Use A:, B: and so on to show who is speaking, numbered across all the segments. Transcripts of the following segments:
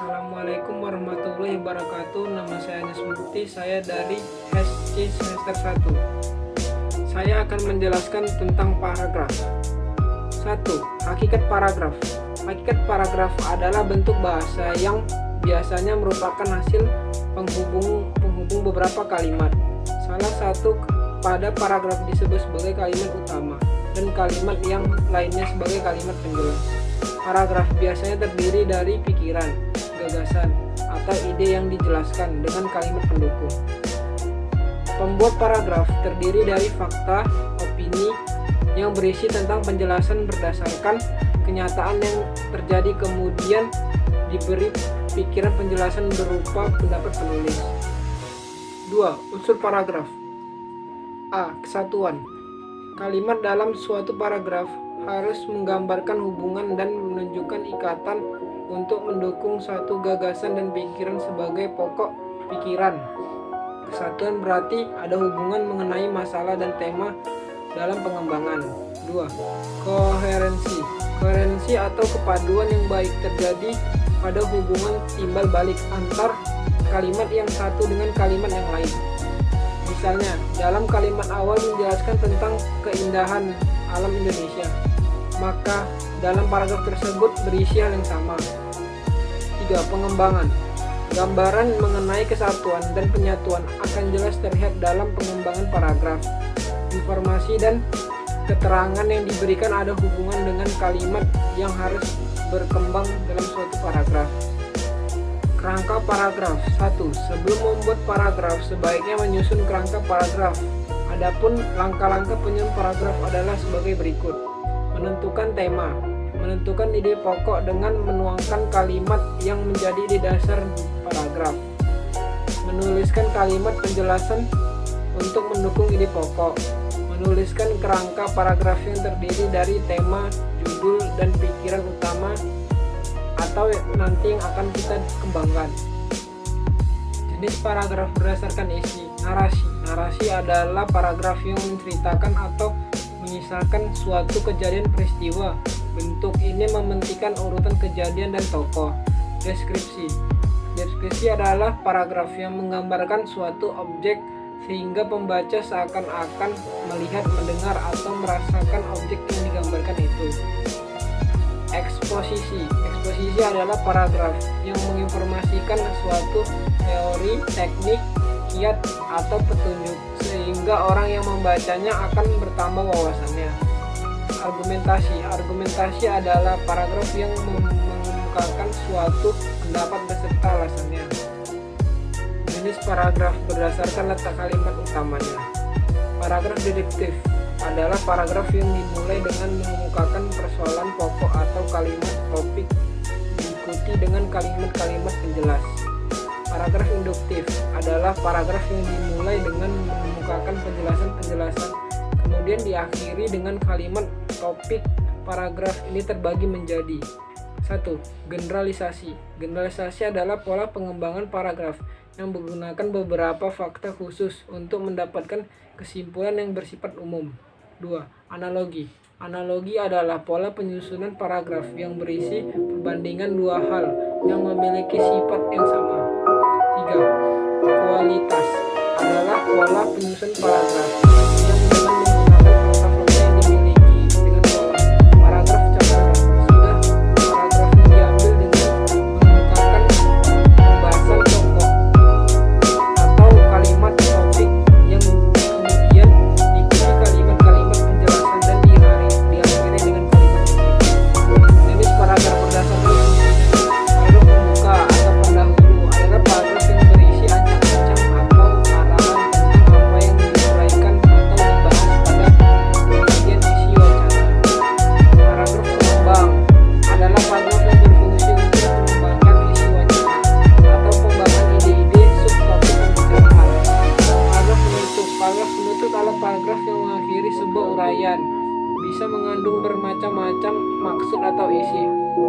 A: Assalamualaikum warahmatullahi wabarakatuh. Nama saya Anis Mukti, saya dari SC semester 1. Saya akan menjelaskan tentang paragraf. 1. Hakikat paragraf. Hakikat paragraf adalah bentuk bahasa yang biasanya merupakan hasil penghubung beberapa kalimat. Salah satu pada paragraf disebut sebagai kalimat utama dan kalimat yang lainnya sebagai kalimat penjelas. Paragraf biasanya terdiri dari pikiran, gagasan, atau ide yang dijelaskan dengan kalimat pendukung. Pembuat paragraf terdiri dari fakta, opini yang berisi tentang penjelasan berdasarkan kenyataan yang terjadi, kemudian diberi pikiran penjelasan berupa pendapat penulis. 2. Unsur paragraf. A. Kesatuan. Kalimat dalam suatu paragraf harus menggambarkan hubungan dan menunjukkan ikatan untuk mendukung suatu gagasan dan pikiran sebagai pokok pikiran. Kesatuan berarti ada hubungan mengenai masalah dan tema dalam pengembangan. 2. Koherensi. Koherensi atau kepaduan yang baik terjadi pada hubungan timbal balik antar kalimat yang satu dengan kalimat yang lain. Misalnya, dalam kalimat awal menjelaskan tentang keindahan alam Indonesia, maka dalam paragraf tersebut berisi hal yang sama. 3. Pengembangan. Gambaran mengenai kesatuan dan penyatuan akan jelas terlihat dalam pengembangan paragraf. Informasi dan keterangan yang diberikan ada hubungan dengan kalimat yang harus berkembang dalam suatu paragraf. Kerangka paragraf. 1. Sebelum membuat paragraf, sebaiknya menyusun kerangka paragraf. Adapun langkah-langkah penyusun paragraf adalah sebagai berikut. Menentukan tema. Menentukan ide pokok dengan menuangkan kalimat yang menjadi ide dasar paragraf. Menuliskan kalimat penjelasan untuk mendukung ide pokok. Menuliskan kerangka paragraf yang terdiri dari tema, judul, dan pikiran utama atau nanti yang akan kita kembangkan. Jenis paragraf berdasarkan isi. Narasi. Narasi adalah paragraf yang menceritakan atau menyisakan suatu kejadian peristiwa. Bentuk ini mementingkan urutan kejadian dan tokoh. Deskripsi. Deskripsi adalah paragraf yang menggambarkan suatu objek sehingga pembaca seakan-akan melihat, mendengar, atau merasakan objek yang digambarkan itu. Eksposisi. Eksposisi adalah paragraf yang menginformasikan suatu teori, teknik, kiat, atau petunjuk sehingga orang yang membacanya akan bertambah wawasannya. Argumentasi. Argumentasi adalah paragraf yang mengemukakan suatu pendapat beserta alasannya. Jenis paragraf berdasarkan letak kalimat utamanya. Paragraf deduktif adalah paragraf yang dimulai dengan mengemukakan persoalan pokok atau kalimat topik diikuti dengan kalimat-kalimat penjelas. Paragraf induktif adalah paragraf yang dimulai dengan mengemukakan penjelasan-penjelasan kemudian diakhiri dengan kalimat topik. Paragraf ini terbagi menjadi 1. Generalisasi. Generalisasi adalah pola pengembangan paragraf yang menggunakan beberapa fakta khusus untuk mendapatkan kesimpulan yang bersifat umum. 2. Analogi. Analogi adalah pola penyusunan paragraf yang berisi perbandingan dua hal yang memiliki sifat yang sama. 3. Kualitas adalah pola penyusunan paragraf yang dengan menggunakan fakta-fakta yang dimiliki dengan pola paragraf catatan. Sudah paragraf yang diambil dengan mengemukakan pembahasan tokoh atau kalimat topik yang kemudian diikuti kalimat-kalimat penjelasan dan diakhiri dengan kalimat topik. Jenis paragraf berdasarkan paragraf pembuka atau pendahulu adalah paragraf yang berisi ancang-ancang atau arahan tentang apa yang diuraikan atau dibahas pada bagian isi wacana. Paragraf pengembang adalah paragraf yang berfungsi untuk mengembangkan isi wacana atau pengembangan ide-ide subtopik pembicaraan. Paragraf penutup. Paragraf penutup adalah paragraf yang mengakhiri sebuah uraian. Bisa mengandung bermacam-macam maksud atau isi,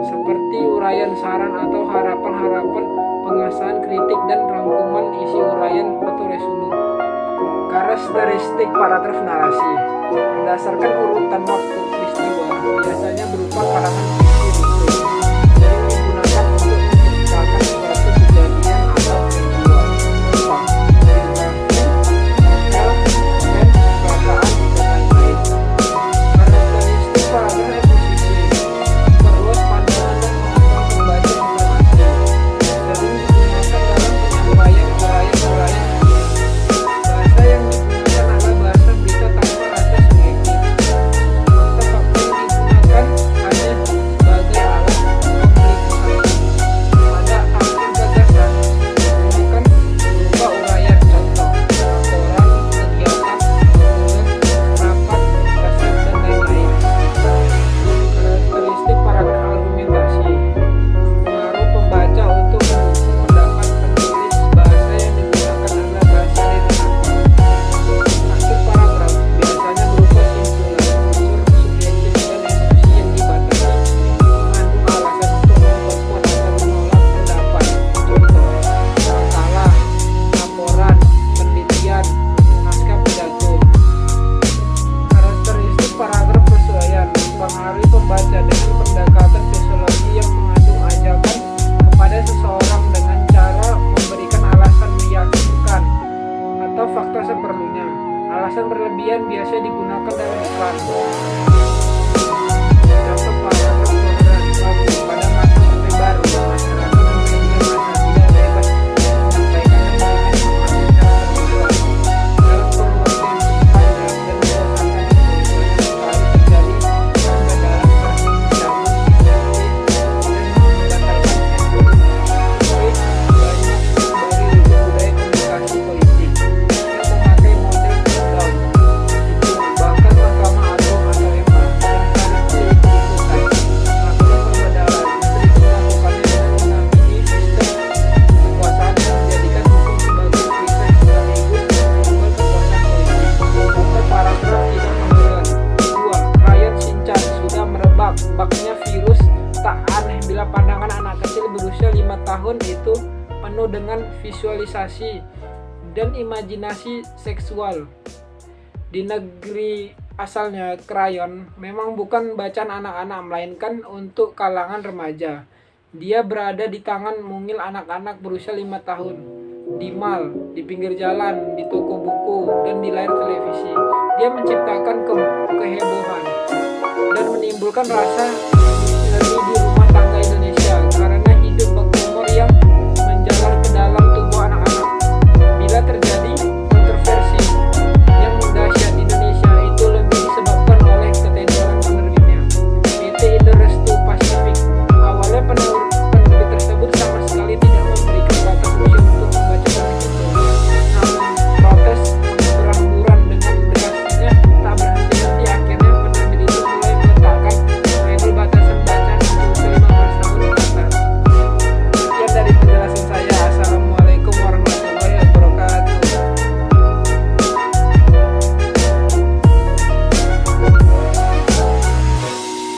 A: seperti uraian saran atau harapan-harapan, pengesahan kritik, dan rangkuman isi uraian atau resume. Karakteristik paragraf narasi. Berdasarkan urutan waktu peristiwa, biasanya berupa karangan fiksi, sering digunakan untuk menceritakan Contoh paragraf toleransi pada masa Orde Baru, masyarakat media massa tidak bebas menyampaikan dan memberikan informasi secara terbuka. Dalam kurun waktu yang cukup panjang dan membosankan itu, banyak kali terjadi pembedalan bercabut di survei dan membatalkan SBY. Banyak kembali untuk budaya komunikasi politik yang memakai model top-down. Itu bahkan Mahkamah Agung atau MA seringkali ikut-ikutan melakukan pembedalan. Justru itu melakukannya dengan mengamini sistem kekuasaan yang menjadikan hukum sebagai perisai sekaligus simbol kekuasaan politik. Contoh paragraf tidak toleran. 2. Krayon Shinchan sudah merebak. Baknya virus tak aneh bila pandangan anak kecil berusia 5 tahun itu penuh dengan visualisasi dan imajinasi seksual. Di negeri asalnya, krayon memang bukan bacaan anak-anak, melainkan untuk kalangan remaja. Dia berada di tangan mungil anak-anak berusia 5 tahun, di mal, di pinggir jalan, di toko buku, dan di layar televisi. Dia menciptakan kehebohan dan menimbulkan rasa